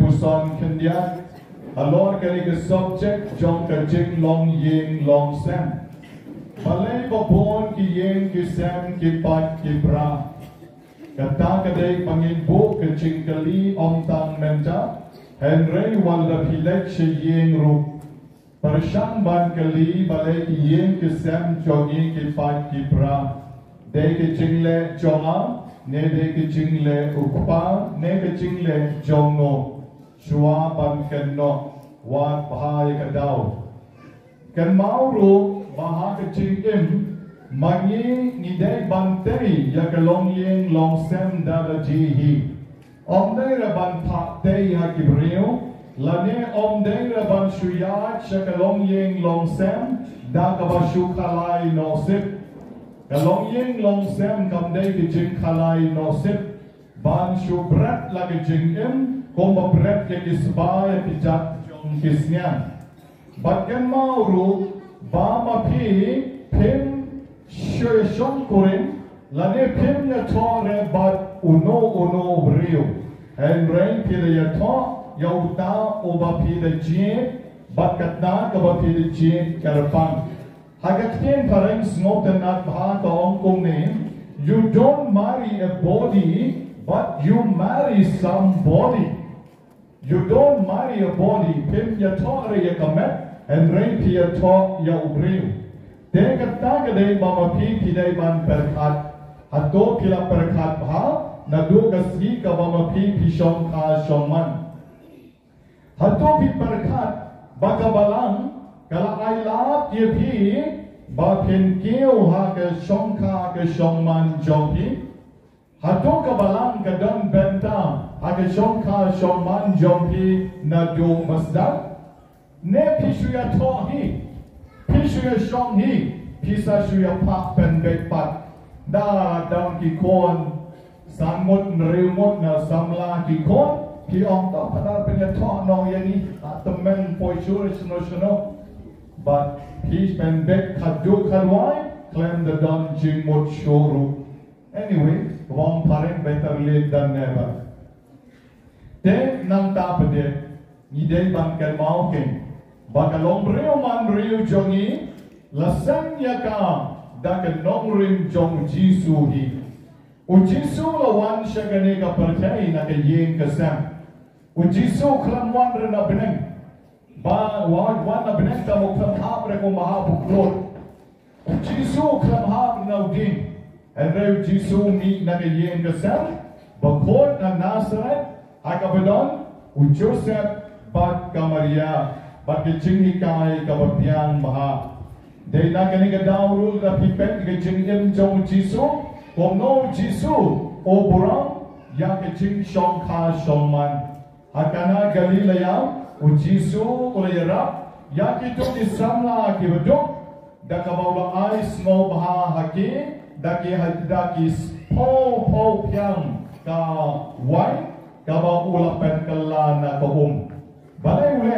puson kendia alor kali ke subject jong ka jing long ying long sam balai babon ki ying ki sam ki pat ki bra kata kadai pangin bu ke jing kali om tang menta Henry walda pilek she ying ru Parshang ban kali balai ki ying ki sam jongi ki pat ki bra de ke jingle jonga ne de ke jingle ukpa ne ke jingle jongo shua ban kenno wat bahai ka dau kan mau ru baha ke jingim mangi ni de ban tei ya ke long ying long sem da la ji hi om de ra ban pa tei ha ki breu la ne om de ra ban shuya cha ke long ying long sem da ka ba shu khalai no sip Kalong ying long sem kam day ki Jingkhraw no sip ban shu bret la ki jingim kom ba bret ke kisbay ki jat jong kisnyan bat ken mauru ba ma pi pim shu shong kurin la ne pim ya tore bat uno brio and rain pi de ya to yau ta o ba pi de ji bat katna ka ba pi de ji karpang Hagaktin parents note that you don't marry a body, but you marry somebody. You don't marry a body. Pim ya tore ya kamet and rain pi ya to ya ubriu. Te kata kade mama pi pidai ban perkat. Hato pila perkat bha nadu kasgi ka mama pi shong ka shongman. Hato pi perkat baka balang Kalau I love ye pi ba pin keu ha ke shong ka ke shong man jong pi hato ka balang ka don benta ha ke shong ka shong man jong pi na do masda ne pi shu ya to hi pi shu ya shong hi pi sa shu ya pa pen bek pat da dang ki kon san mot reumot na samla ki kon pi ong ta pada pen ya to no yani temen poi shu no But he spent back Kadu Kalwai, claimed the Don Jingmot Shoru. Anyway, wrong parent better late than never. Then nang tapade, ni day ban kan mauking. Bakalong reo man reo jongi, lasang yaka, dakan nong rim jong jisu hi. Ujisu lawan syagane ka percaya na kayeng kasam. Ujisu klamwan rena beneng. Ba wan na binenta mo klam habre ko mahabuklot. Jisu klam hab na din. And rew Jisu mi na kayeng kasam. Bakot na Nazareth hakabadon u Joseph bat ka Maria bat ke jinghikai ka babyang maha. Day na kani ka daurul na pipet ke jingim jong Jisu. Kung no Jisu o burang ya ke jing shong ka shong man. Hakana Galilea O Jisu oleh Rab yang itu disamla kibaduk dak kabaula ais mau baha haki daki po piang ka wai kabau ulah pen kelana ka balai ule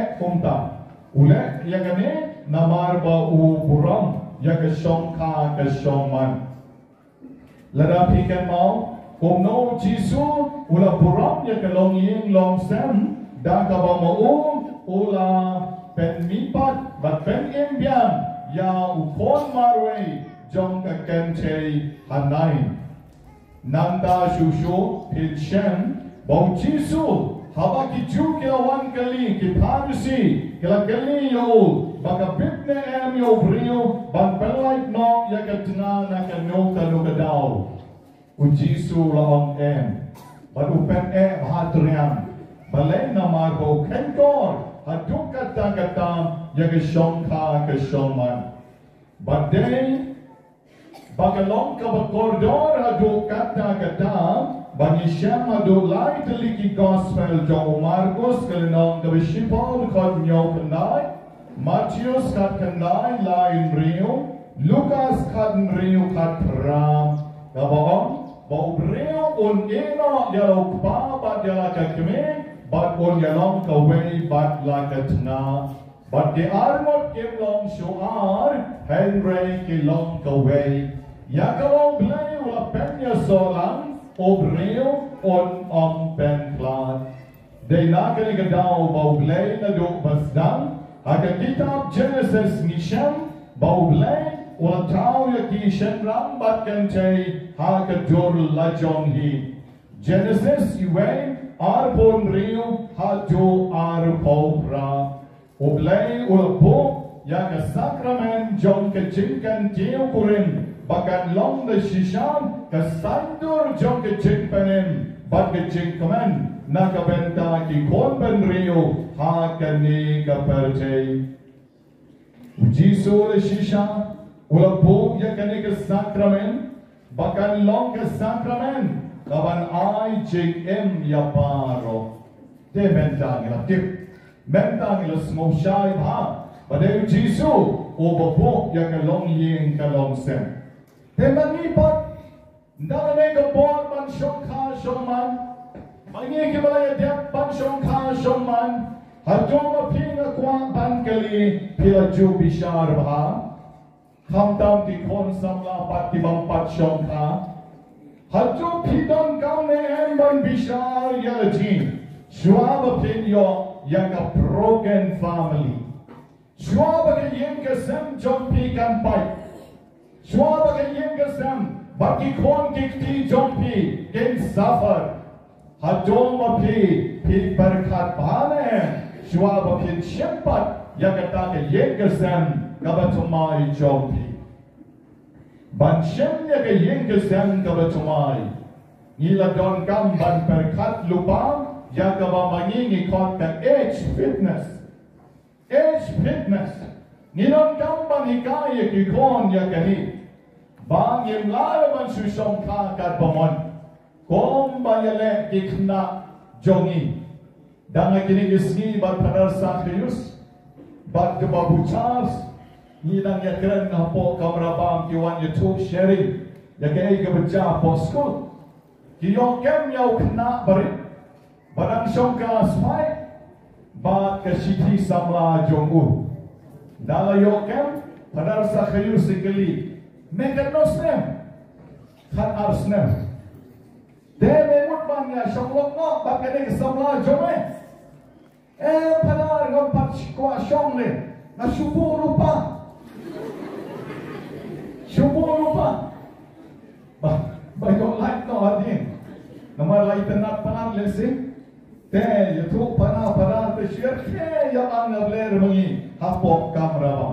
ule yang ini namar ba u burang yang ke shong ka ke shong man ladapi kan mau no Jisu ulah burang yang ke long ying long sam da kaba mau ula pen mipat bat pen imbian ya ukon marway jong ka kenche hanai nanda shushu pin shen bau Jisu haba ki ju kilawan kali ki pharmacy kila kali yo baka bitne em yo brio ban pelait no ya katna na kanok ka daw u Jisu laong em bat upen hatrian balai nama ko kenkor haduk kata yang shong ka ke shong man badai bagalong ka bakordor haduk kata bagi syam haduk lai teliki gospel jo Markus kelenong ke bishipol kot nyo kendai Matius kat kendai lain rio Lukas kat rio kat ram kabong bau rio un eno dia ukpa bat dia kakme But on yalong kaway bat lakatna. But the armot kim long shuar, Henry kilong kaway. Yakalong blay wala penya solang, obreo on pen plan. Day nakani ka daw bauglay na do basdang. Haka kitab Genesis ni Shem bauglay wala tao yaki Shem ram bat kan chay haka jor lajong hi. Genesis iwe arpon rio hajo arpopra. Ublay ulpo yaka sakramen jong ka jingkan tiyo kurim. Bakan long the shishan ka sandur jong ka jingpanim. Bat ka jingkaman. Nakabenta ki konben rio hakani kaperche. Jisu le shisha ulapuk yakani ka sakramen bakan long ka sakramen kaban ai jig em yaparo. Te benta ngila tip benta ngila smoshai bha. Pada Jisu ubapuk yakalong ying kalong sem. Te manipat ndalane ka bon man shokha shoman. Mangi kibalaya dek ban shongkha shongman hajoma pinga kwa ban kali pilaju bishar bha khamtam ti khon samla patti bam pat shongkha hajo pidon kam ne em ban bishar yalaji shwab pin yo yaka broken family shwab ke yeng ke sem jompi kan pai shwab ke yeng ke sem baki khon kikti jompi ken suffer Hajom api pil berkat bahane, shwab api shempat yang kata ke yengesem kabatumai jompi. Banshemnya ke yengesem kabatumai. Nila don kam ban berkat lupa yang kabamangi ngikot ke age fitness. Age fitness. Nilon kam ban hikaya kikon ya kani. Bang yem lai ban susong ka kat bamon. Kong bayale kikna jongi danga kini isni bat padar sakhrius bat kebabu Charles nidang ya keren ngapo kamera bang kiwan YouTube sharing ya kaya kebeja posko kiyo kem yau kena beri barang syongka asmai bat kesiti samla jongu dala yo kem padar sakhrius sikeli meganosnem khan arsnem Deme mutman ya shanglok no bakane kesamla jome. Padar ngom pat kwa shangle na shubu lupa. Shubu lupa. Ba yo like no adin. Nama lai tenat panan lesi. Te YouTube pana panan te share ke ya ang abler mangi hapok kamera ba.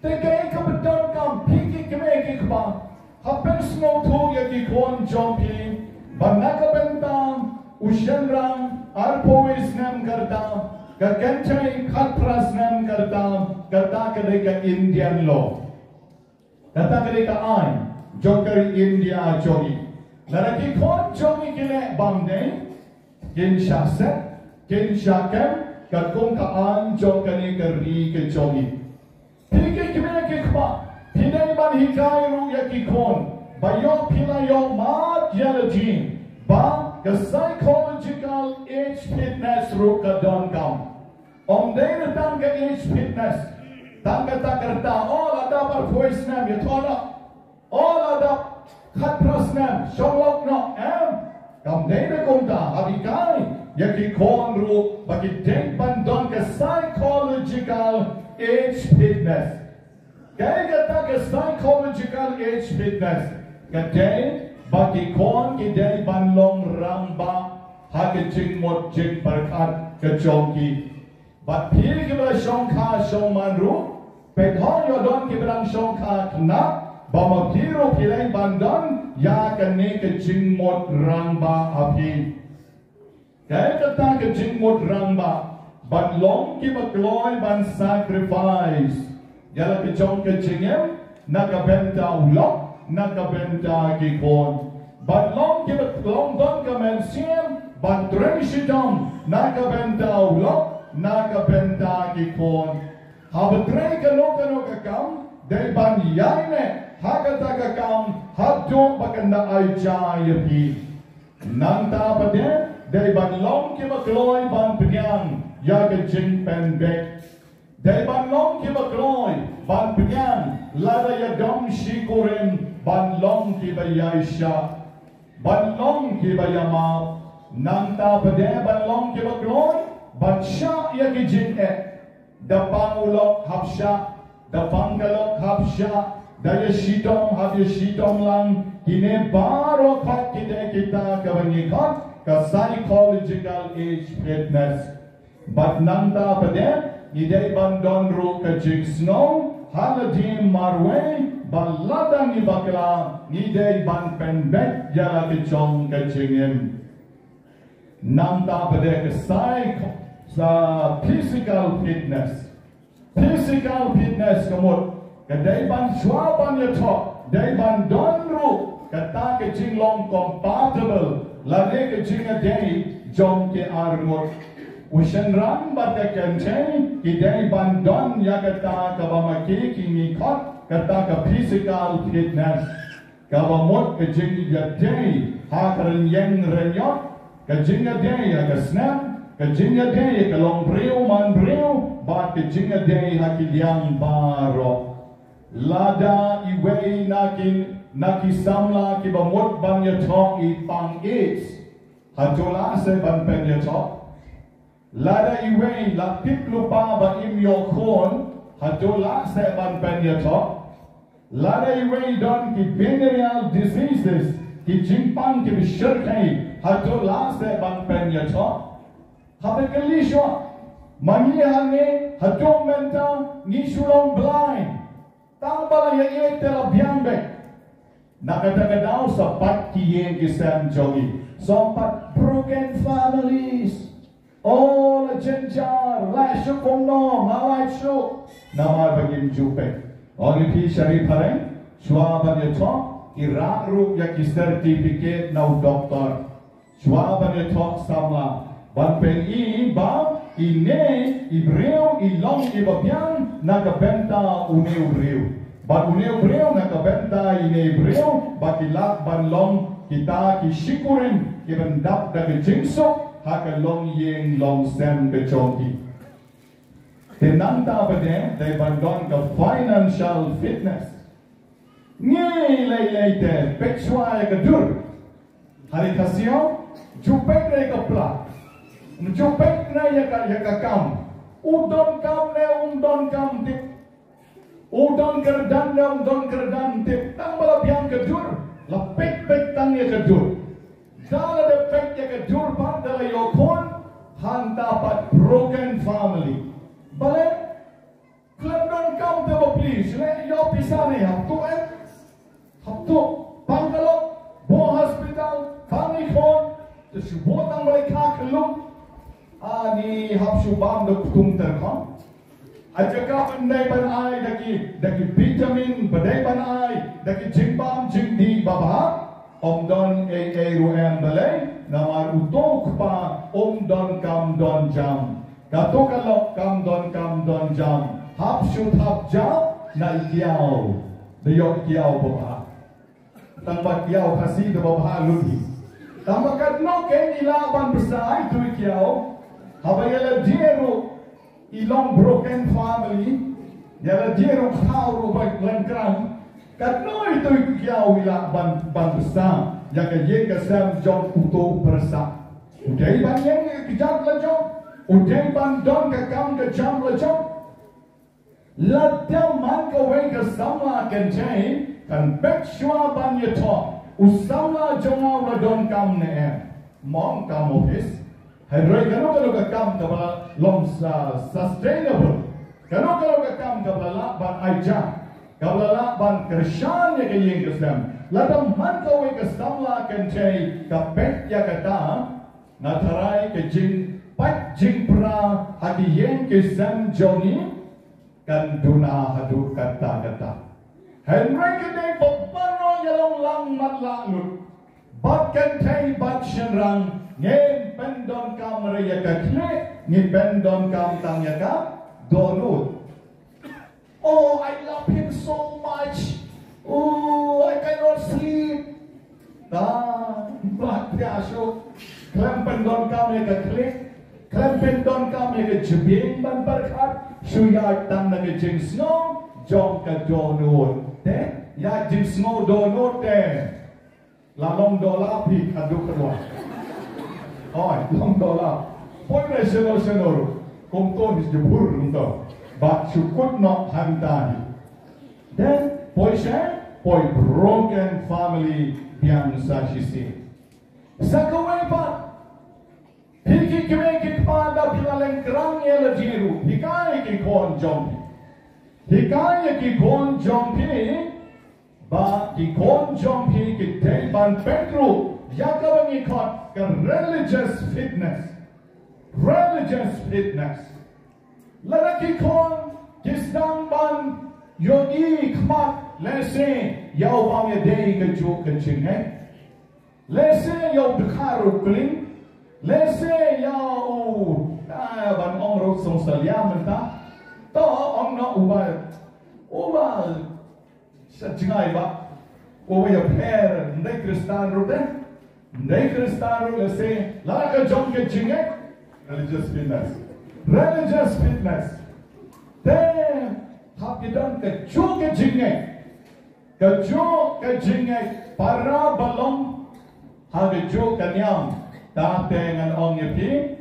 Te kay kabedon kam piki keme kikba. Hapen snow to ya ki kon jompi. Banaka bentang, ushenram, arpois nem karta, kakenchay khatras nem karta, kata kadeka Indian law. Kata kadeka ain, jokari India jogi. Naraki kon jogi kile bangde, kin shaset, kin shakem, kakong kaan jokani kari ke jogi. Piki kime kikba, pinay ban hikay ru yakikon. Bayok pilayok mat yalajin ba ke psychological age fitness ruka don kam. Day na ke age fitness tangga takarta all ada par voice nam yatona all ada khatras nam sholok no kam day na kumta habikai yaki kon ru bagi denk bandon ke psychological age fitness. Kaya kata ke psychological age fitness. Kadai bagi kon kidai banlong ramba hake jing mot jing berkat ke jongki. Bat pil kibla shongka shongmanru pedhon yodon kiblang shongka kena bama piro pilai bandan ya kene ke jing mot ramba api. Kaya kata ke jing mot ramba banlong kibakloy ban sacrifice. Yala ke jong ke jingem nakabenta ulok. Nakabenta kikon, but long give it long don kamensiam, but dreshidam nakabenta ulok, nakabenta kikon. Habetre kano kakam, de ban yaine, hakata kakam, hadjo bakanda aicha yapi. Nanta pade, de ban long give a gloy ban pinyang, yaga jing pen bek. De ban long give a gloy, ban pinyang, lada yadom shikurim. Banlong kiba yaisha, banlong kiba yama, nang ta pade ban long ke bagloi ban sha ya ke jin da pangulok hapsha da pangalok hapsha da ya shidom hab ya shidom lang kine baro khat kita kabani khat ka psychological age fitness but nang ta pade idai ban don ro ka Jingsneng haladim marwe ban ladang ni bakla idai ban penbet jala ke chong ka Jingem nang ta pade ka sa physical fitness kamut kadai ban shwa ban ya thok dai ban don ro kata ke Jinglong compatible lade ke Jinga dei jom ke armut Ushan ram bata kenteng idai ban don ya kata ka bamaki kini khot kata ka physical fitness ka bamut ke Jinga dei ha karan yang renyot ka Jinga dei ya ka snap ka Jinga dei ka long breu man breu ba ka Jinga dei ha ki liang baro lada iwei nakin nakisamla ki bamut ban ya thok I pang is hatola se ban pen ya thok lada iwei la tip lupa ba im yo khon hatola se ban pen ya thok lada iwei don ki venereal diseases ki jimpang ki bishirkai hatola se ban pen ya thok habe kalisho mani hange hatom menta ni shulong blind tang bala ye tela biangbe nakadagadaw sa pat kiyen kisam jogi so pat broken families all a jenjar lasho kongno malai shu namar bagim jupe oni pi shari pare shwa ban yeto ira ru ya ki certificate now doctor shwa ban yeto samla ban pen I ba ine ibreu ilong ibabiang nakabenta uneu breu ba uneu breu nakabenta ine breu ba kilak ban long kita ki shikurin ibendap da Jingsneng haka long yeng long sem bechoki tenanta bade they bandon ka financial fitness ngi leite pechwa ka dur hari kasio jupek re ka pla jupek na ya ka kam udon kam ne undon kam tip udon kerdan ne undon kerdan tip tang bala biang ka dur la pek tang ya ka dur dala de pek ya ka dur pa dala yo kon han dapat broken family bale klandon kam te bo please le yo pisane haptu pangalo bo hospital family kon de shubotang bale ka kelum ani hapsu bam de kutung terkon ajaka pandai ban ai daki vitamin badai ban ai daki jimbam jingdi baba omdon ruem balai namar utok pa omdon kam don jam kato kalok kam don jam hapsu hap jam na ikiao de yok kiao baba tangbat kiao kasi de baba ludi tamakat no ke ilaban besai tu kiao Habayala dieru ilong broken family, yala dieru khauru bag langkram, katno itu kiau ila ban besar, jaga ye kasam jom uto persa. Udai ban yang kejam lajong, udai ban don kakam kejam lajong. Ladam man kawe kasama kenjai kan bekshwa ban yeto, usamla jonga radon kam ne mong kam office. Hadrai kano ka kam kabla long sustainable kano ka kam kabla ban aija kabla ban krishan ya ke yeng kesam ladam man ka we kasamla kan chai ka pet ya kata na tharai ke Jingkhraw hadi yeng kesam joni kan duna hadu kata Henry kene babano yalong lang matlalut bat kan chai bat shenrang Ngen pendon kam raya ka kle, ngen pendon kam tang ya ka donut. Oh, I love him so much. Oh, I cannot sleep. Bat ya so. Klem pendon kam ya ka kle, klem pendon kam ya ka jebing ban berkat. Suya tang na ka Jingsneng, jom ka donut. Ya Jingsneng donut Lalong dola pi kadu kedua. Oi, long dollar. Poi senor, Compton is the burro, but you could not have done it. Then, poi broken family biansa she said. Sakaway pa. Hiki kime pada pilaleng kerang yela jiru. Hikai ki kon jompi. Hikai ki kon jompi. Ba ki kon jompi ki ban Pedro. Yakabangi kot ke religious fitness. Religious fitness. Lalaki kon kisdang ban yogi kmat lese yau bang ya dei ke jo ke Jingsneng. Lese yau dekharu kling. Lese yau ban ong ro song salia menta. To ong na uba sa jingai ba. Uba ya per ndai Kristan ro de. Ndai Kristan ro lese lalaka jom ke Jingsneng. Religious fitness. Religious fitness. Then hakidan ke jo ke Jingsneng. Ke jo ke Jingsneng para balong hagejo kanyam ta tengan ong yepi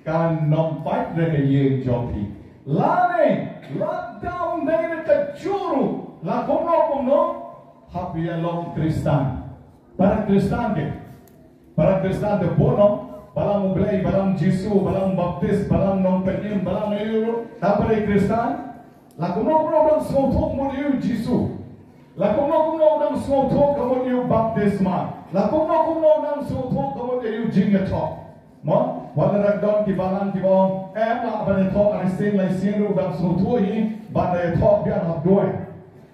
kan nompat reke yeng jopi lane lockdown dai ke juru la kono happy along Kristan para Kristan de bono balang ublay balang Jisu balang baptis balang nom penim balang euro tapare Kristan la kono dang sotok mo yu Jisu la kono dang sotok mo yu baptisma la kuno nang sotok kamu yu Jingkhraw mo wala ragdon ki balang ki bong la bane tok aristin lai sienu dang sotok hi bane tok bian hab doy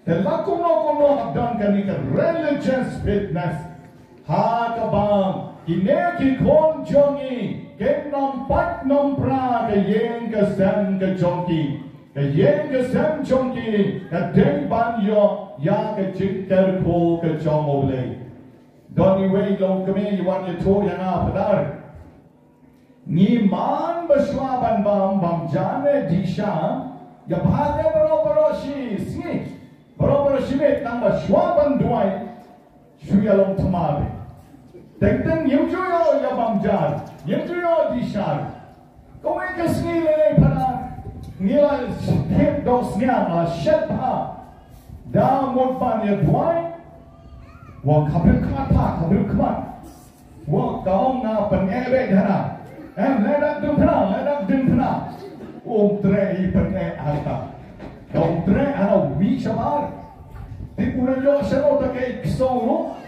te la kuno habdan kani ka religious fitness ha ka bang ine ki kon jongi ken nom pat nom pra ke yeng ka sem ka jongi ke yeng ka sem jongi ka deng ban yo ya ka Jingkhraw ka jongole Doni way long kami yuan ye to yang padar. Ni man baswaban bam jane disha ya bhage baro shi singi baro shi met nang baswaban duai shuya long tamabe. Teng yujo ya bam jan yujo disha. Kowe ka singi le padar nila hip dos nya shet pa da mod pan ye duai Wah kabel kemat, wah kau na penebek dana, ledak dum thana, trei penebek harta, kau trei ana wi samar, tipura yo sero tak eksoro,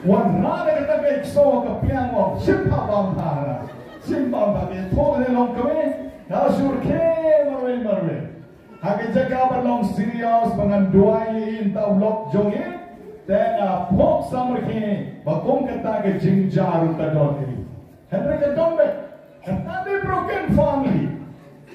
warna tak eksoro kepiang wah simpa bangkara, bagi thong le long kami, nasur ke marwe, hagi jaga berlong serius dengan doain tau lok jongin. Tena pok samrke bakong kata ke Jingkhraw ka doni henry ka dombe kata de broken family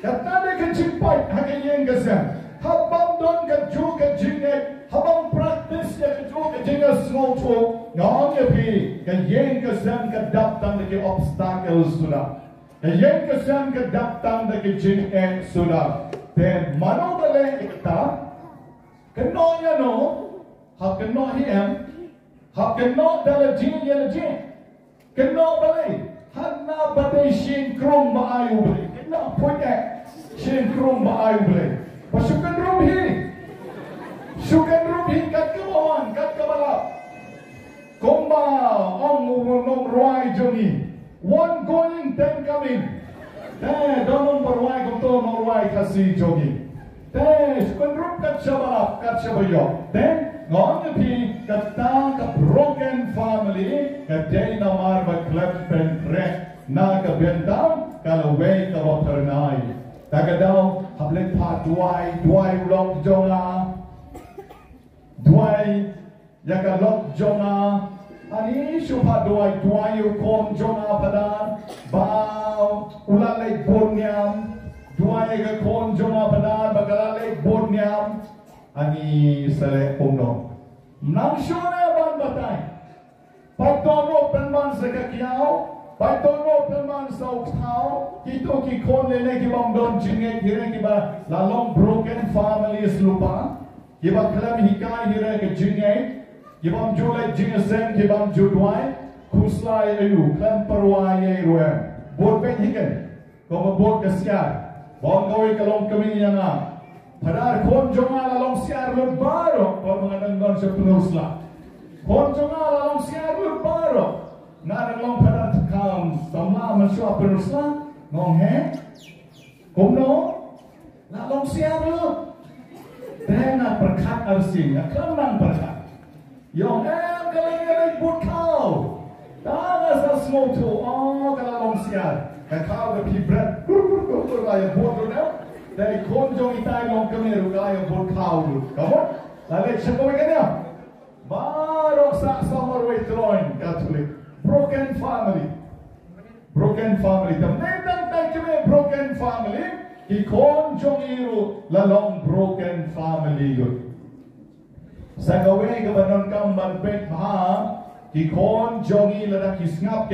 kata de ke Jingpai hake yeng gasam habam don ka ju ka Jingsneng habam practice ka ju ka Jingsneng small to ngong ye pi ka yeng gasam ka daptang de ke obstacles sudah ka yeng gasam ka daptang de ke Jingsneng sudah then mano bale kita kenonya no Hak kena hiam, hak kena dalam jin yang jin, kena balai, hana badai Jingkhraw baayu balai, kena punya Jingkhraw baayu balai. Pasukan rumhi kat kebawan, kat kebalap. Komba, ong nom ruai jongi, one going, ten coming. Donong berwai kumto nom ruai kasih jongi. Sukan rum kat shabalap, kat shabayok. Ngong pi kata ka broken family ka day na marba klep pen rek na ka Bynta kalau way ka wapernay taga daw hablet pa duai lok jonga duai ya ka lok jonga ani shupa duai yu kon jonga pada ba ulalay bonyam duai ka kon jonga pada bagalalay bonyam ani sale pungno nang shone ban batai patono penman sekakiao patono penman saukao kito ki kon lele ki bang don Jingsneng dire ki ba lalong broken families lupa ki ba klam hikai dire ke Jingsneng ki bang jule Jingsneng ki bang judwai kuslai ayu kan perwaya ruang buat penyikan kau buat kesiar bang kau ikalong kami yang padahal konjong ala long siar lebaru kau mengadang sepenuhnya konjong ala long siar lebaru ngadang long padahal kam sama mensuap penuhnya ngong he kumno nak long siar lu dengan berkat arsinya kemenang berkat yang kalau buat kau dah asal semua tu kalau long siar kau dah pibret yang buat tu dah dari konjong itai long kemeru yang buat kau tu kamu lalu siapa ikan dia baru sak samar waitroin Katolik broken family teman-teman tak kena broken family konjong iru lalong broken family yun sa gawin kabanon kang magbet maha konjong iru lada kisngap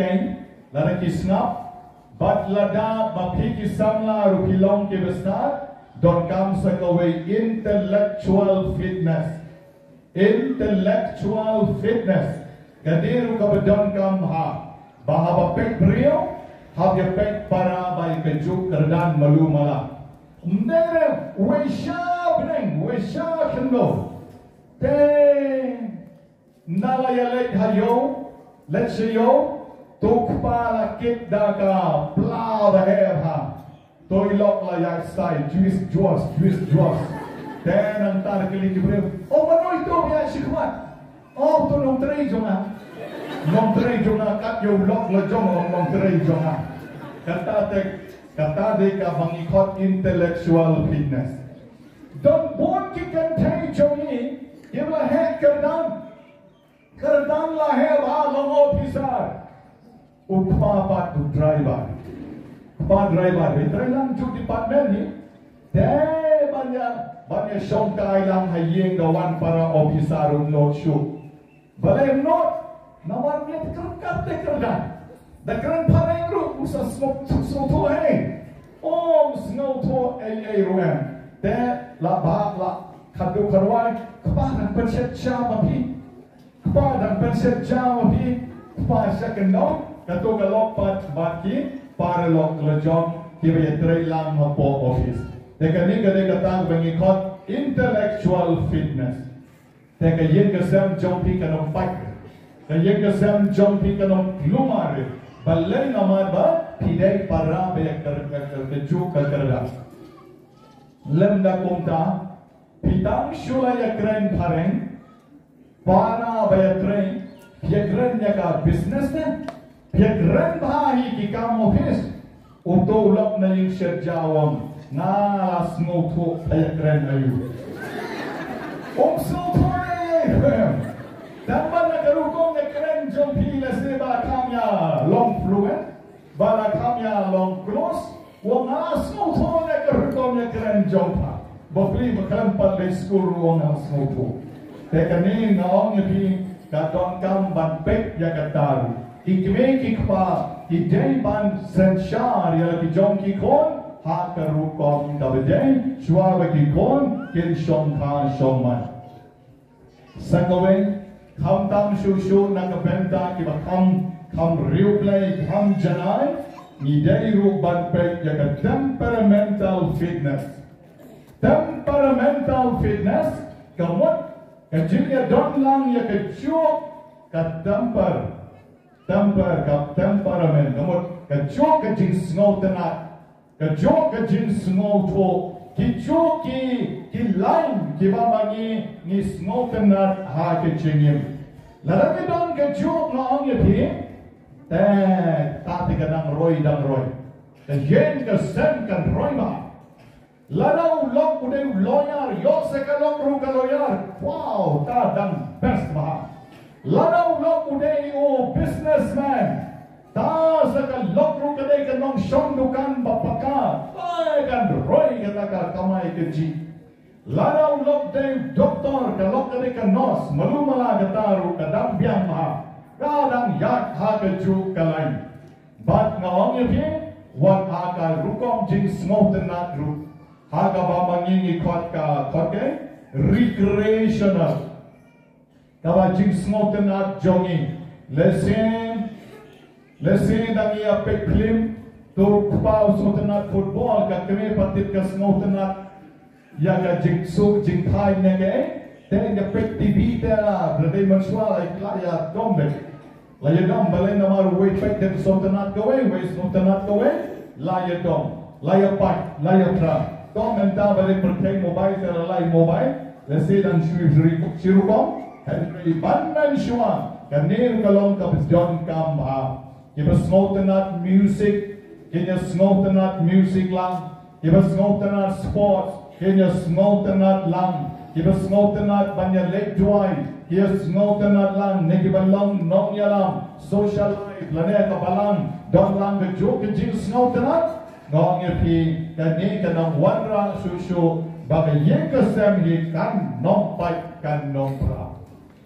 bat lada mapikisam la rupilong kibestar don kam sa gawin intellectual fitness kadiru kabadon kam maha bahaba pek brio habya pek para bay kejuk kerdan malu mala ndere wesha kendo te nala yalet hayo letseyo tukpa kit daka pla baher toilok la yak sai juis ten antar kili kibre manoy to ya shikmat to nong trei jonga kat yo lok la jong nong trei jonga kata de ka mangikot intellectual fitness don bon ki kan thai jongi yela he kerdan la he ba long officer uppa pat driver lang ju department ni de banyak songkai lang hayeng gawan para officer not shoot balai not nawar ni kerdan Dakran pareng ru usa smoke to hey snow to ai ruan te la kadu karwai kepada penset jam api kepada second no katu galok baki para lok lejong kibe trei lang po office dekani kata bangikot intellectual fitness teka yen kasam jompi kanong fight kayen kasam jompi kanong lumare balai nama ba pidai para banyak kejuk kerja. Lemda kumta pitang shula ya keren pareng para banyak keren ya keren ya ka business ne ya keren bahi ki kam office untuk ulap na yung serjawang na smoke ya keren ayu. Smoke dan mana kerukong na keren jom pila seba kamya long fluent, bala kamya long close, wong asmo to na kerukong na keren jom pa. Bopli makampat le school wong asmo to. Teka ni naong yapi kadon kam ban pek ya kataru. Ikme kikpa idei ban sensyar ya ki jom kikon ha kerukong kabedei shwa kikon kin shom ka shomman. Sakaweng Kam tam shushu na Bynta kiba kam riu play kam janai ni dai ru ban pek ya ka temperamental kamot ka jinya don lang ya ka chuk ka temperament kamot ka chuk ka jingsngo tenat ka chuk ka jingsngo to ki chuk ki line kiba mangi ni sngo tenat ha ke chingim Lalaki don ke chuk na ang yapi, tati ka dang roy. Yen ka sen kan roy ba. Lalaw lok uday lawyer, yose ka lok ru ka lawyer. Wow, ta dang best ba. Lalaw lok uday businessman. Ta sa ka lok ru ka day ka nong shondukan bapaka. Ay kan roy ka ka kamay ka ji. Lalaw lok day doktor ka lok ka day ka nurse. Malumala ka taru ka dang biyang maha. Kadang yak ha ka ju ka lain. But ngawang yapi, wat ha ka rukom jing smoke na group. Ha ka ba mangingi kot ka recreational. Kaba jing smoke na jogging. Lesen Let's say that we have pick film to pau sotenat football ka kami patit ka snotenat ya ka Jingkhraw nege then ya pick TV ta berarti mensual ya dombe la ya dom balen namar we pick the sotenat gawe we sotenat gawe la ya dom la ya pak la ya tra dom menta balen perkai mobile ta la mobile let's say dan shirubom Henry Banman Shua kanir kalong ka John Kamba Kiba snotenat music, kanya snotenat music lang. Kiba snotenat sports, kanya snotenat lang. Kiba snotenat banya leg dwight, kaya snotenat lang. Nekiba lang nong yalam. Social life, laneta balang. Don lang the joke jing snotenat. Ngong yapi kani kanang wanra susu. Baka yengkasem hi kan nong pai kan nong pra.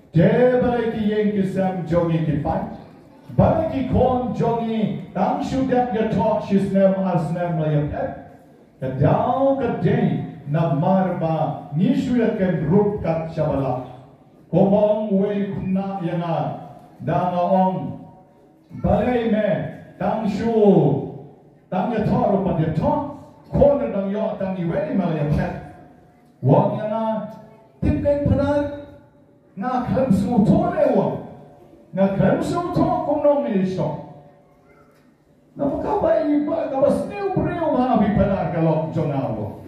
Jebale ki yengkasem jogi ki fight. Bagi kon jongi tang shudak ya talk shisnem asnem layapet kadau kadai na marba nishuya ken rup kat shabala komong we kuna yana danga ong balai me tang shu tang ya talk rup ya talk kon dang yo tang iwe malayapet wong yana timken padan na klam su tole wong na kram su to kum nong ni so na makaba iba ka bas new breu ha bi panar ka lok jonawo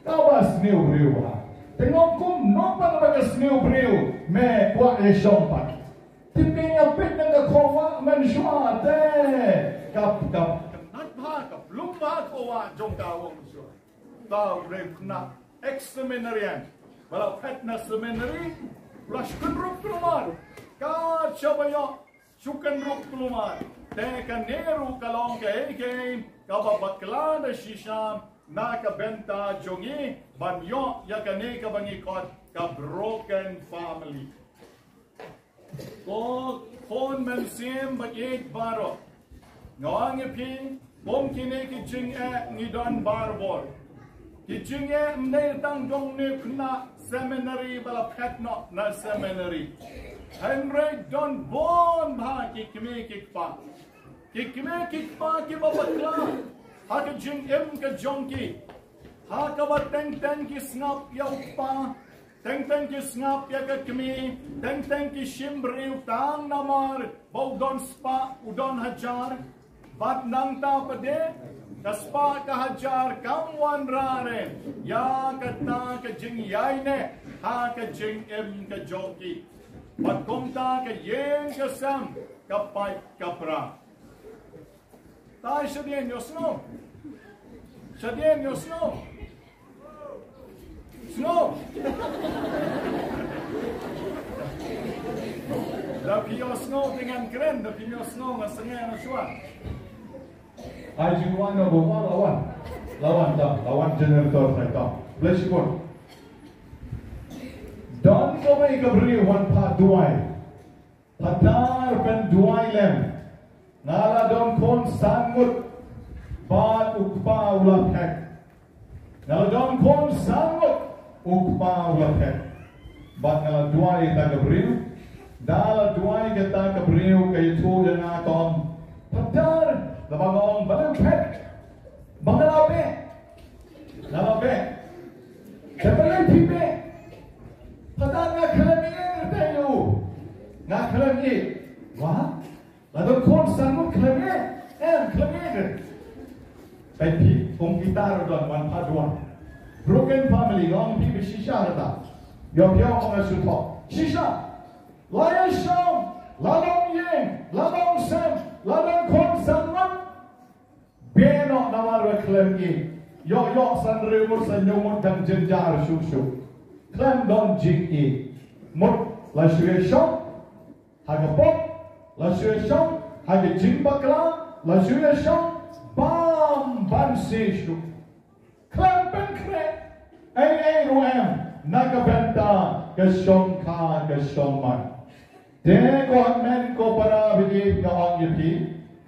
ka bas new breu ha tengok kum no pa na ka new breu me kwa e shong pa tipin ya pit na ko wa man shwa te kap nat pa ka plum pa ko wa jong ka wong so ta re na ex-seminarian wala pet na seminary rush kun rup kumar Ka shabayo shukan ruk kelumar teka neru kalong ke kababakla na shisham na ka Bynta jongi banyo ya kane ka bangikot ka broken family ko kon mensim bagit baro ngawang ipin bom kine ki jing ngidon barbor ki jing mne tang jong ne kuna seminary bala petno na seminary Henry don bon bha kikme kikpa ki babakla ha ka jing ka jonki ha ka ba teng ki snap ya upa teng ki snap ya ka kmi teng ki shimbre utang namar bau don spa udon hajar bat nang ta pade kaspa ka hajar kamwan rare ya kata ka jing yai ne ha ka jing ka jonki Bat komta ke yen ke sam kapai kapra. Tai shadien yo snow. Shadien yo snow. Snow. Tapi yo snow dengan keren, tapi yo snow masanya na shua. Ajuan no bawa lawan generator saya. Let's go. Don kawai kabri wan pa duai. Padar pen duai lem. Nala don kon sangut. Bat ukpa ulat hek. Nala don kon sangut. Ukpa ulat hek. Bat nala duai ta kabri. Dala duai kita kabri kay tu yang atom. Padar. Labangong balang hek. Bangalabe. Nalabe. Kabalay pipe. Padahal nga kalamian tayo. Nga kalamian. Wah? Lalu kon sanggup kalamian. Kalamian. Tapi kung kita doon wan paduan. Broken family long people shisha rata. Yo mga suto. Shisha. Laya sham. Ladong yeng. Ladong sam. Ladong kon sanggup. Beno namarwa kalamian. Yo san remur sa nyumot dan jenjar shuk. Klan don jing mut la shuyeshong haga pop la shuyeshong haga jing bakla la shuyeshong bam ban seshu klan pen kre ay ruem naga Bynta kashong ka kashong man de ko men ko para bigi ka ong yipi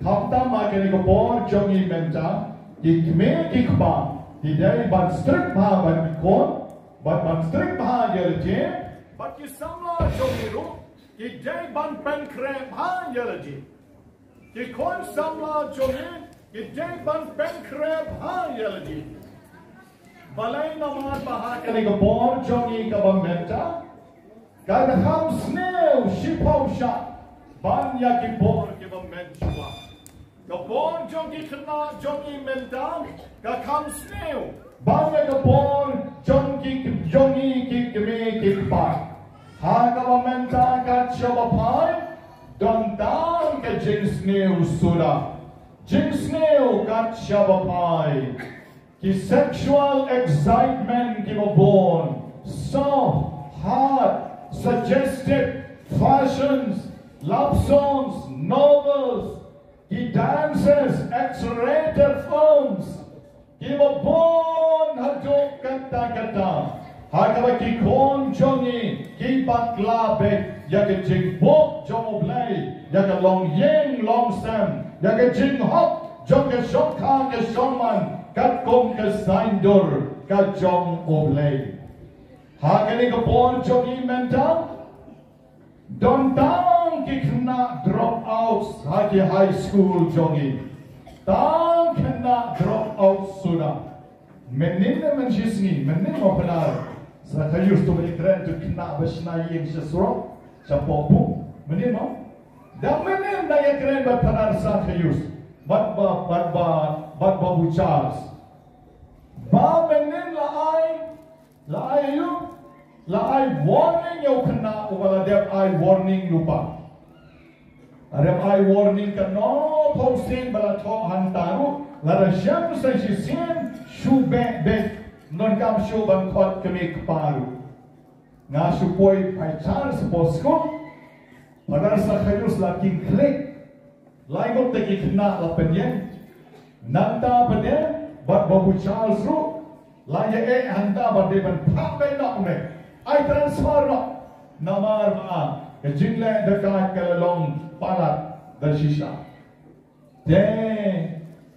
kapta ma kene ko por jongi Bynta ikme kikba hidai ban strict ba ban kon But man strict bahagia lagi, but ki samla jomiru, ki jai ban pen krem bahagia lagi. ki kon samla jongi ki day ban penkreb ha yeladi balay naman bahag kani ka bor jongi ka bamenta kada ham sneo shipaw sha ban ya ki bor ki bamentua ka bor jongi khna jongi menta ka ham sneo ban ya ka bor jongi ki kme ki pa ha ka bamenta ka chabapai don down ka Jingsneng sura Jingsneng ka chabapai ki sexual excitement ki born soft hard suggestive fashions love songs novels ki dances X-rated films ki born hadok kata Hakaba ki kon jongi ki bakla be yaga Jingkhraw jong oblay yaga long yeng long sam yaga Jingkhraw jong ke shokha ke shongman kat kom ke saindur ka jong oblay hakani ka bon jongi mental don tang ki kna drop out haki high school jongi tang kna drop out sudah menin menjisni menin openar sa kayus to menikren to kna besna yeng sesro sa popu menin mo da menin da yakren ba tanar sa kayus bat ba Charles ba menin la ai warning yo kna wala dem ai warning lupa adem ai warning ka no posting bala to hantaru la jam sa sin shube be non kam shu ban khot kami kparu nga supoi pai Charles Bosco padar sa khayus la king click laigot te kina la penyen nanta pade bat babu Charles ru la ye handa bade ban phak be nok me ai transfer no namar ma ke jingle de ka long palat da shisha de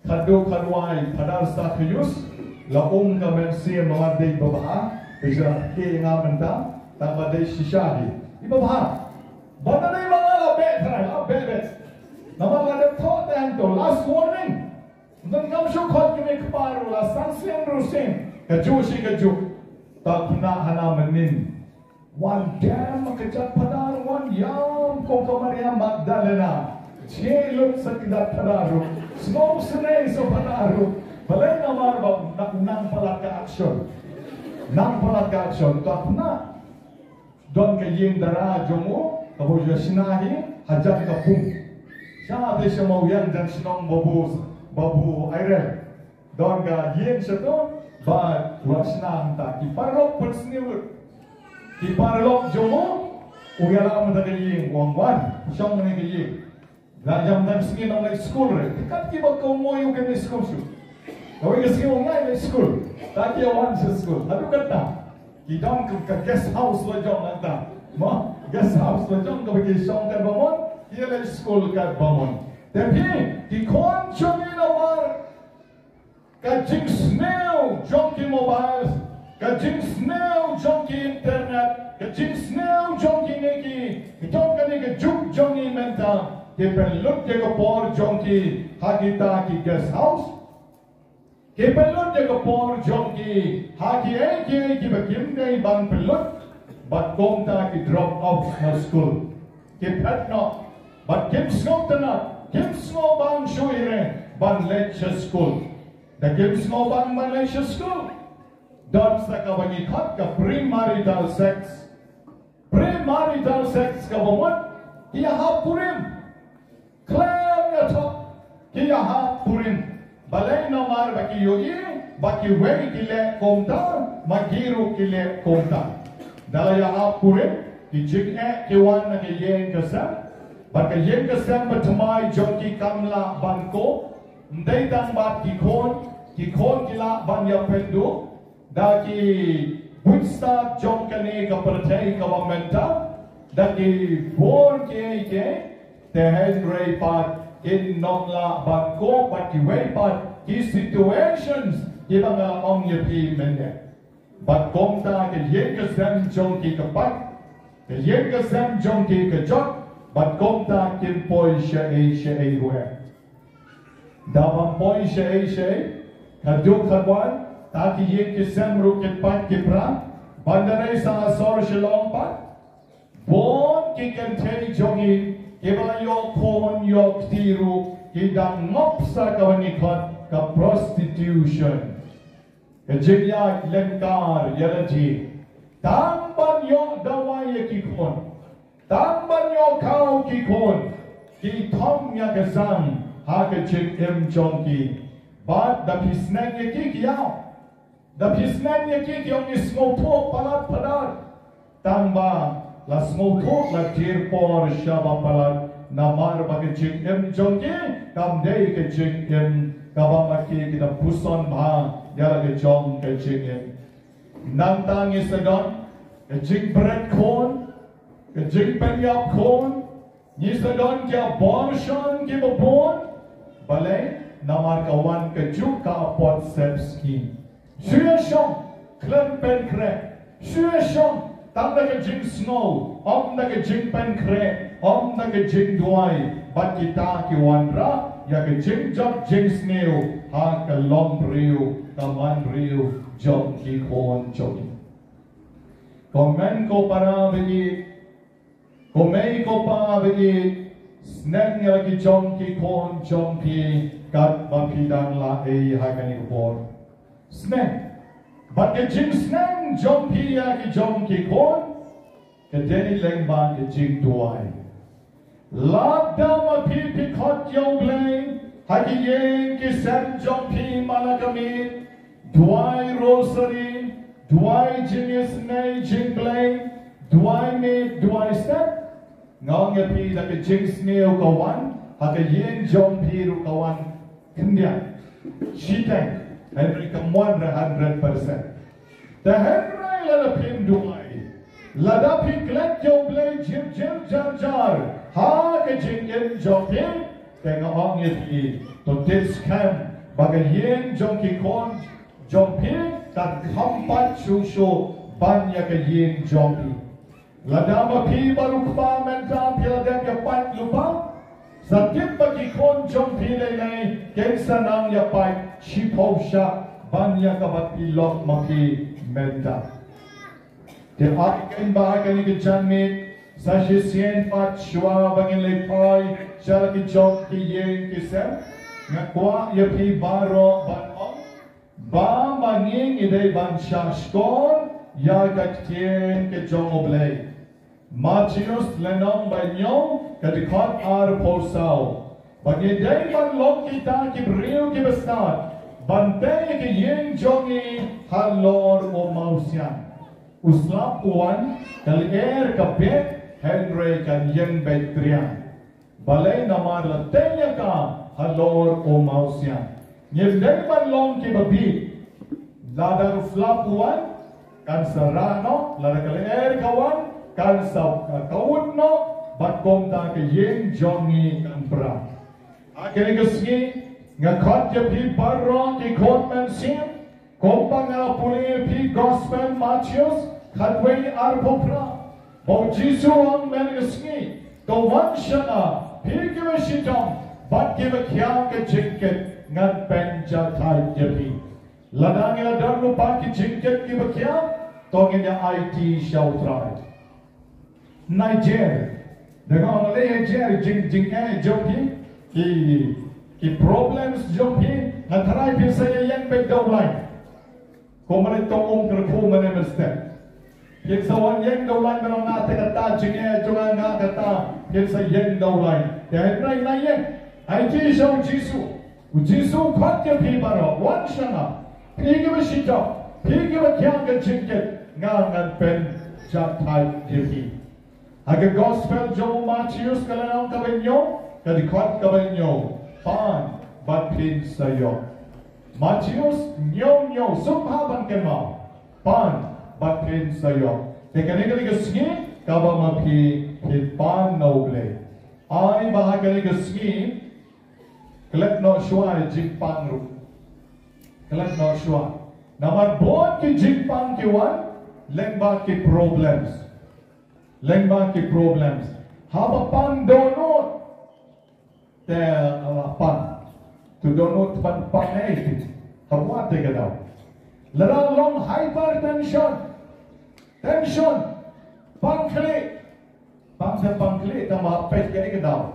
khadu khadwai padar sa khayus la ka men sim mawar de baba bisa ke nga menta ta bade shisha hi baba bana nei mga la be trai la be nama la de to dan to last warning dan kam shu khot ke kparu la san sim rusin ka ju shi ka ju ta khna hana manin one dam ka chat padar one yam ko Maria Magdalena cheluk sakida padaru snow snake so padaru balay namar ba nang pala ka action to apna don ka yeng dara jomo kabo sinahi hajat ka pum sa de mo yang dan sinong babu aire don ka yeng sato ba wasna ta ki parok persniur ki parok jomo uyala am da yeng wangwan song ne ki yeng da jam dan singin on school re kat ki ba ko mo yu ke school shu kau ingat sih orang lain school, tak kira orang school. Aduh kata, kita ke guest house lajang nanti, mah guest house lajang kau pergi song kan bangun, dia lagi school kan bangun. Tapi di konco ni nomor, ke Jingsneng jom ki mobile, ke Jingsneng jom ki internet, ke Jingsneng jom ki neki, jom kan ni ke juk jom ni mental, dia perlu dia ke por jom ki hakita ki guest house. Ke pelot je ko por jongi haki ki bakim dei ban pelot bat komta ki drop out na school ke patno bat kim snow ban shuire ban lecture school da kim snow ban lecture school dot sa ka bani khat ka premarital sex ka bomot ki ha purim claim ya to ki ha purim balay nomar baki yogi baki wei kile komta magiru kile komta dalaya apure ki jikhe kiwan na yeng kasam baka yeng kasam batmai jonki kamla banko ndai tang bat ki khon kila ban ya pendu da ki busta jonkane ka perthai ka menta da ki born ke te henry pat in nongla banko but ki way but ki situations ki banga ong ye pi mende but komta ke yeng ka sam jong ki ka pat ke yeng ka sam jong ki ka jot But kom ta kim poi she where. Dabam poi she, kaduk kadwan, taki yin ki semru ki pat ki pra, bandaray sa asor shalom pat, bon ki kentay jongi, kiba yok kon yok tiru, ki dang ngop sa kawanikot ka prostitution. Kejigya lengkar yalaji. Tamban yok dawai ki kon. Tamban yok kau ki kon. Ki tom ya kesang ha kejig jongki. But the Jingsneng ye ki yao. The Jingsneng ye ki yong is small talk palat padat. Tamba la small talk la tir por shaba palat. Namar bagi kejig jongki. Kam day kejig kabamaki kita puson bha. Yala ke jong ke jing nang tangi sadon ke jing bread corn ke jing penyap corn ni sadon ke abortion ke bobon balai namar kawan ke juga pot sepski shue shong klem pen kre shue shong tam na ke jing snow om na ke jing pen kre om na ke jing duai bat kita ki wanra ya ke jing job Jingsneng ha ke long riu kaman riu jom ki kon jogi komen ko para bagi komei ko pa bagi sneng ya ki jom ki kon jom ki kat bapidang la ha kani bor sneng but ke Jingsneng jom ki ya ki jom ki kon ke deni leng ba ke jing duai la dama pi pi khot yo bleng haki yen ki sem jom pi malakami Duai rosary, duai Jingsneng jingbleng, duai me, duai step. Ngong ya pi da ke Jingsneng kawan, hake yen jom pi ru kawan kendia. Shiteng, Henry kamuan 100%. The Henry la pim duai, lada pi klek jom bleng jim jar jar. Ha ke Jingsneng jom pi, tenga ong ya pi to tis cam, baga yen jom ki kon. Jompi dan kampat susu banyak yin jompi. Ladama pi baru kpa menta piladam ya pat lupa. Sakit bagi kon jompi lelai kensanang ya pat shiposha banyak kabat pilok maki menta. Te akan bahagian ke janmit sasisien pat shwa bangin lepai syara ki jompi yin kisem ngakwa ya pi baro ban ba manging idei ban shaskor ya kaktien ke jong oblei Martinus lenong banyo kadikot ar posao bagi idei ban lok kita ki brio ki besar bante ke yen jongi halor o mausian uslap uan kali kapet Henry kan yen betrian balai namar latenya ka halor o mausian Nyemdeng man long ki babi lada flap uan kan sarano lada kali kawan kan sa kaun no bat kom ta ke yen jongi kan pra akene kesni ngakot je pi barro ki kot man sim kom pa nga puli pi gospel Matthews khatwei arbo pra bo jisu ang men kesni to wan shana pi ke shitong bat ke kya ke jinket ngat penja thai jepi ladang ya dan lupa ki jingket ki bakya tongin ya IT show try Niger dengan le jer jingkai jopi ki problems jopi ngatrai pi saya yang baik downline komane tongong kerku mane mesti kin sawan yang downline menong na kata jingkai jonga na kata kin sa yang downline ya nai yang IT show jisu Jisu khat ke pi baro wan shana pi ke shita pi ke kya ke jinket ngan pen jat thai jepi hage gospel jo Matthews kalanang kabenyo kadi khat kabenyo pan bat pin sayo Matthews nyo subha ban ke ma pan bat pin sayo te kane ke ski kaba ma pi pan noble ai bahagane ke ski Kelak no shua jingpang ru. Kelak no shua. Namar bon ki jingpang ki wan lengba ki problems. Lengba ki problems. Haba pan donut. Te pan. Tu donut pan panay. Habuat te gadaw. Lara long hypertension. Tension. Pankli. Bangsa pankli tama pet kaya gadaw.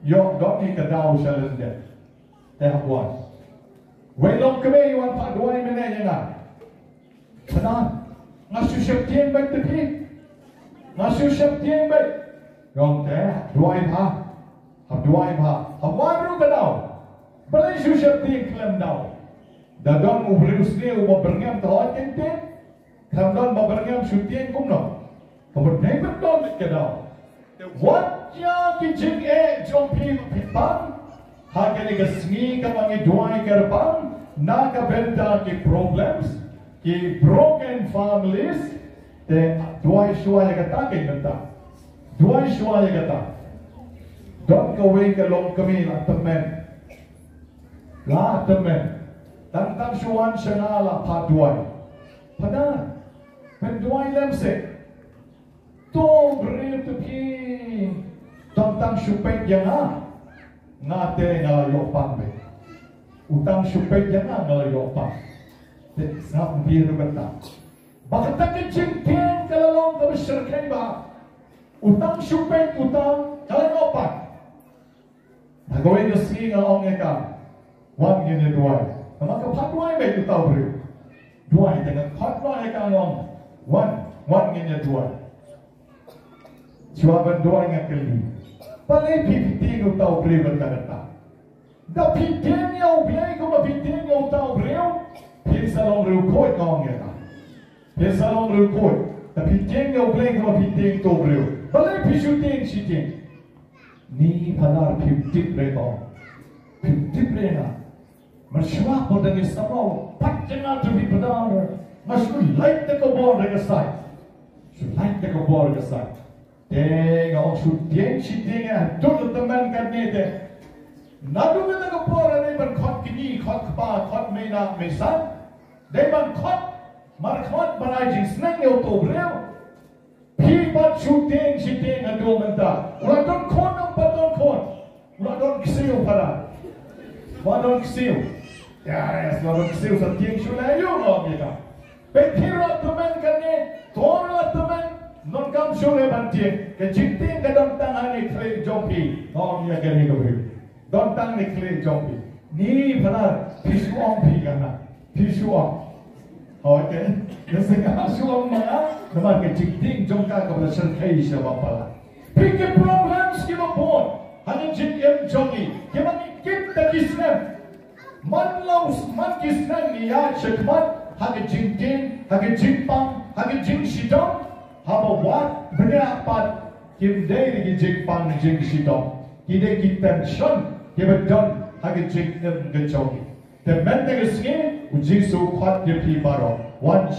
Yok dot ni gadaw siya lende. Te habuat. Wailong kami yung paduay menanya nga. Panan. Ngasusap tiyan baik tepi. Ngasusap tiyan baik. Yung te duay ha. Duay ha. Hawaru gadaw. Balay susap tiyan klem daw. Dadon ubrius ni umaberngam tahot kente. Kamdon maberngam sutiyan kumno. Kemudian betul gadaw. What ya kijing jompi pipan. Hagani gasngi kamangi duai gerbang, naga Bynta ki problems, ki broken families, te duai shua kata ki Bynta, duai shua kata. Don't go away ke long kami la temen, tentang shuan shenala pa duai, pada, pen duai lemse, to beri tepi, tentang supek yang ngate ngalayo pang be utang supay yan na ngalayo pang sa biru Bynta bakit nakijing tiyan kalalong kami sirkay ba utang supay utang ngalayo pang nagawin yung sige ngalong eka wan gini duay naman kapatway ba ito tao bro duay dengan patway eka ngalong wan gini duay siwaban duay nga kali Palay pipitin yung tao brew ang kagata. Dapitin niya o biyay kung mapitin niya yung tao brew, pinsalong brew ko ikaw ang yata. Pinsalong brew ko. Dapitin niya o biyay kung mapitin yung tao brew. Palay pisutin sitin. Ni palar piptip brew ko. Piptip brew na. Masyuak mo dang isamaw. Patya nga to be padar. Masyulait na kabor na kasay. Masyulait na kabor na kasay. Tega og sutien sitinga dul teman kan nete nadu na kapora nei ban khot kini khot pa khot meina mesan dei ban khot mar khot banai Jingsneng yo to breu pi bat sutien sitinga dul menta ura don khon ang paton khon ura don kisiu para wa don kisiu ya don kisiu sa tieng shula yo no meta pe piro teman kan ne toro teman non kam shule bantie ke jingting ke don tang ani kle jompi on ya gani ko bri don tang ni kle jompi ni phana pisu ong pi kana pisu ong okay nesega suam ma nama ke jingting jongka ka bra sel kai sha ba pala pick problems ki ba pon hanin jing em jongi ke ma ni kit ta kisnem man laus man kisnem ni ya chekmat ha ke jingting ha ke jingpang ha ke jingshidong Haba wat benda pat kim day di Jingpang Jingshidong kide tension kibedon hagi Jingnem gechogi the menteng skin ujingsu khat de pi baro one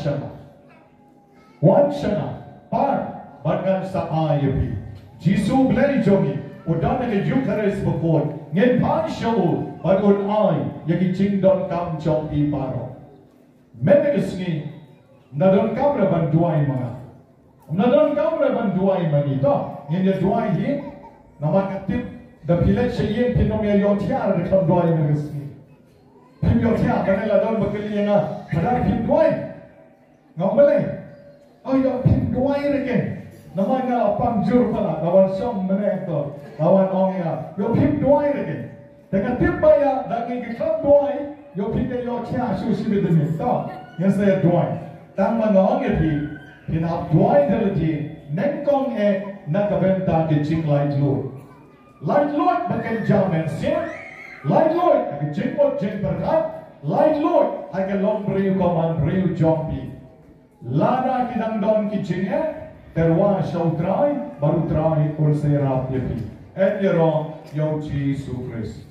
shana par bagan sa ayepi jisu blai jogi udan ke Jingkhraw before ngen pan show bagun ai yagi Jingdon kam jogi baro menteng skin nadon kamra banduai mga Nadon kamera banduai manito. Ini duai hi. Nama katip the village yen pinomia yotiar de kam duai manisi. Pim yotiar kanela don bakali nga. Padar pim duai. Ngomale. Oh yo pim duai reke. Nama nga pang jur pala. Kawan som mene to. Kawan ongia. Yo pim duai reke. Dengan tip baya daging kam duai. Yo pim yotiar susi bidemi. To. Yang saya duai. Tang manongia pi. Pinap duai dalati nengkong naga Bynta ke jing light load bagai jaman sen light load ke jingmot jing berkat light load ke long beriu koman beriu jompi lada kidang don ki jingnya terwa shautrai baru trai kurserap yepi etyeron yo Jesus Christ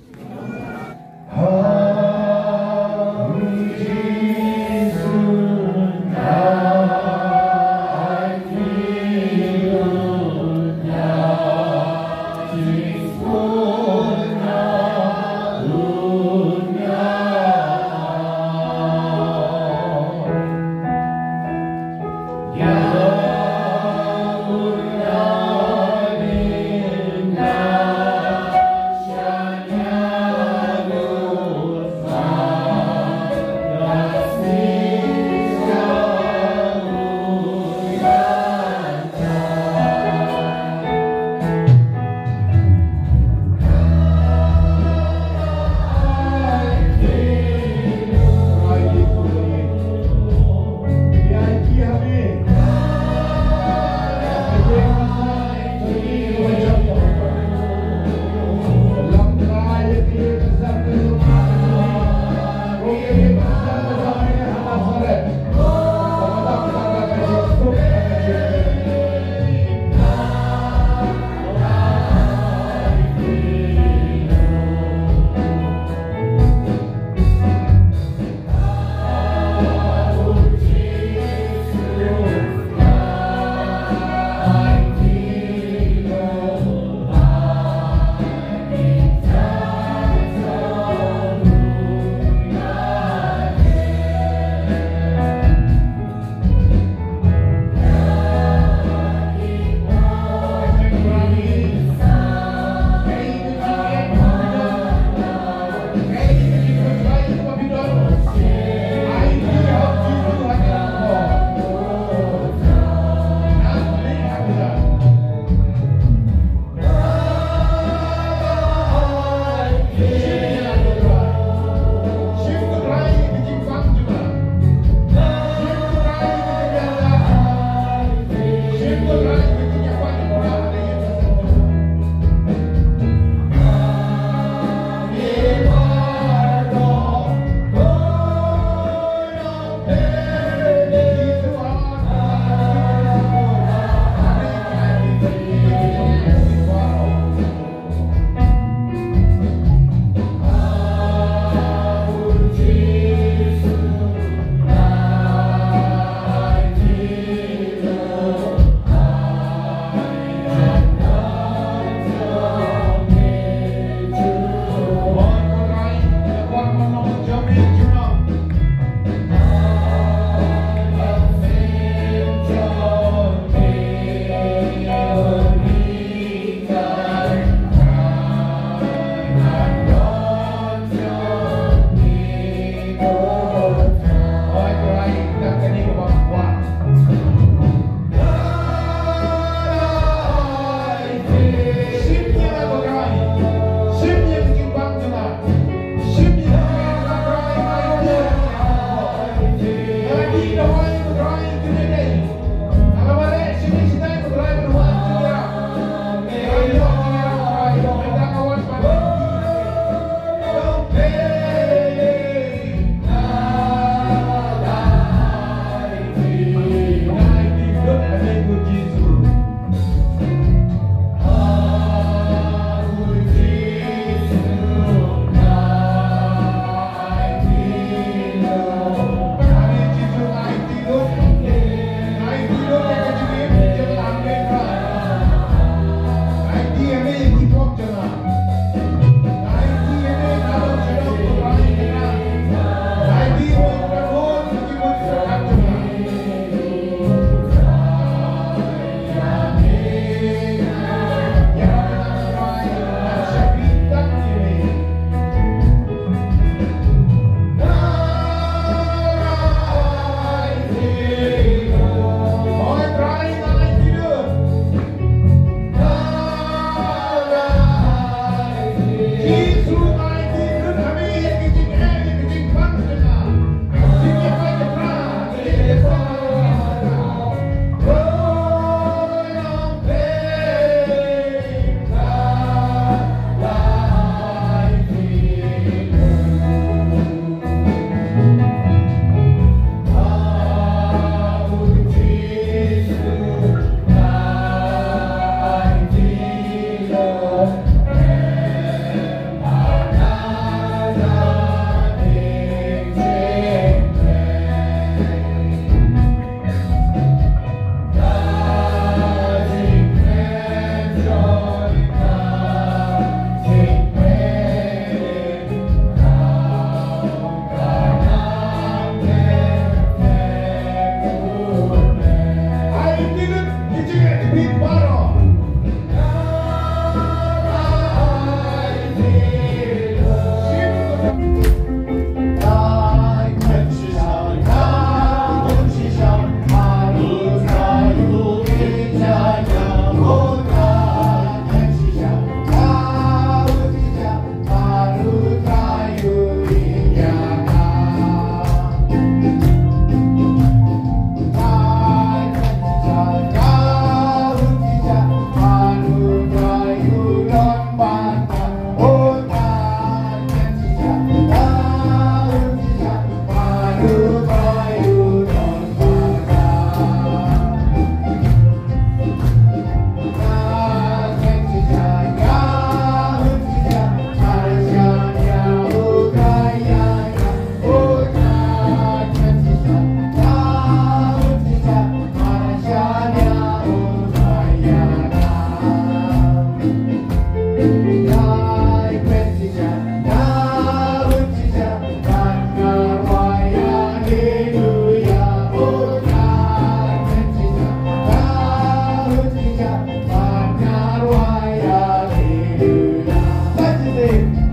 Lee.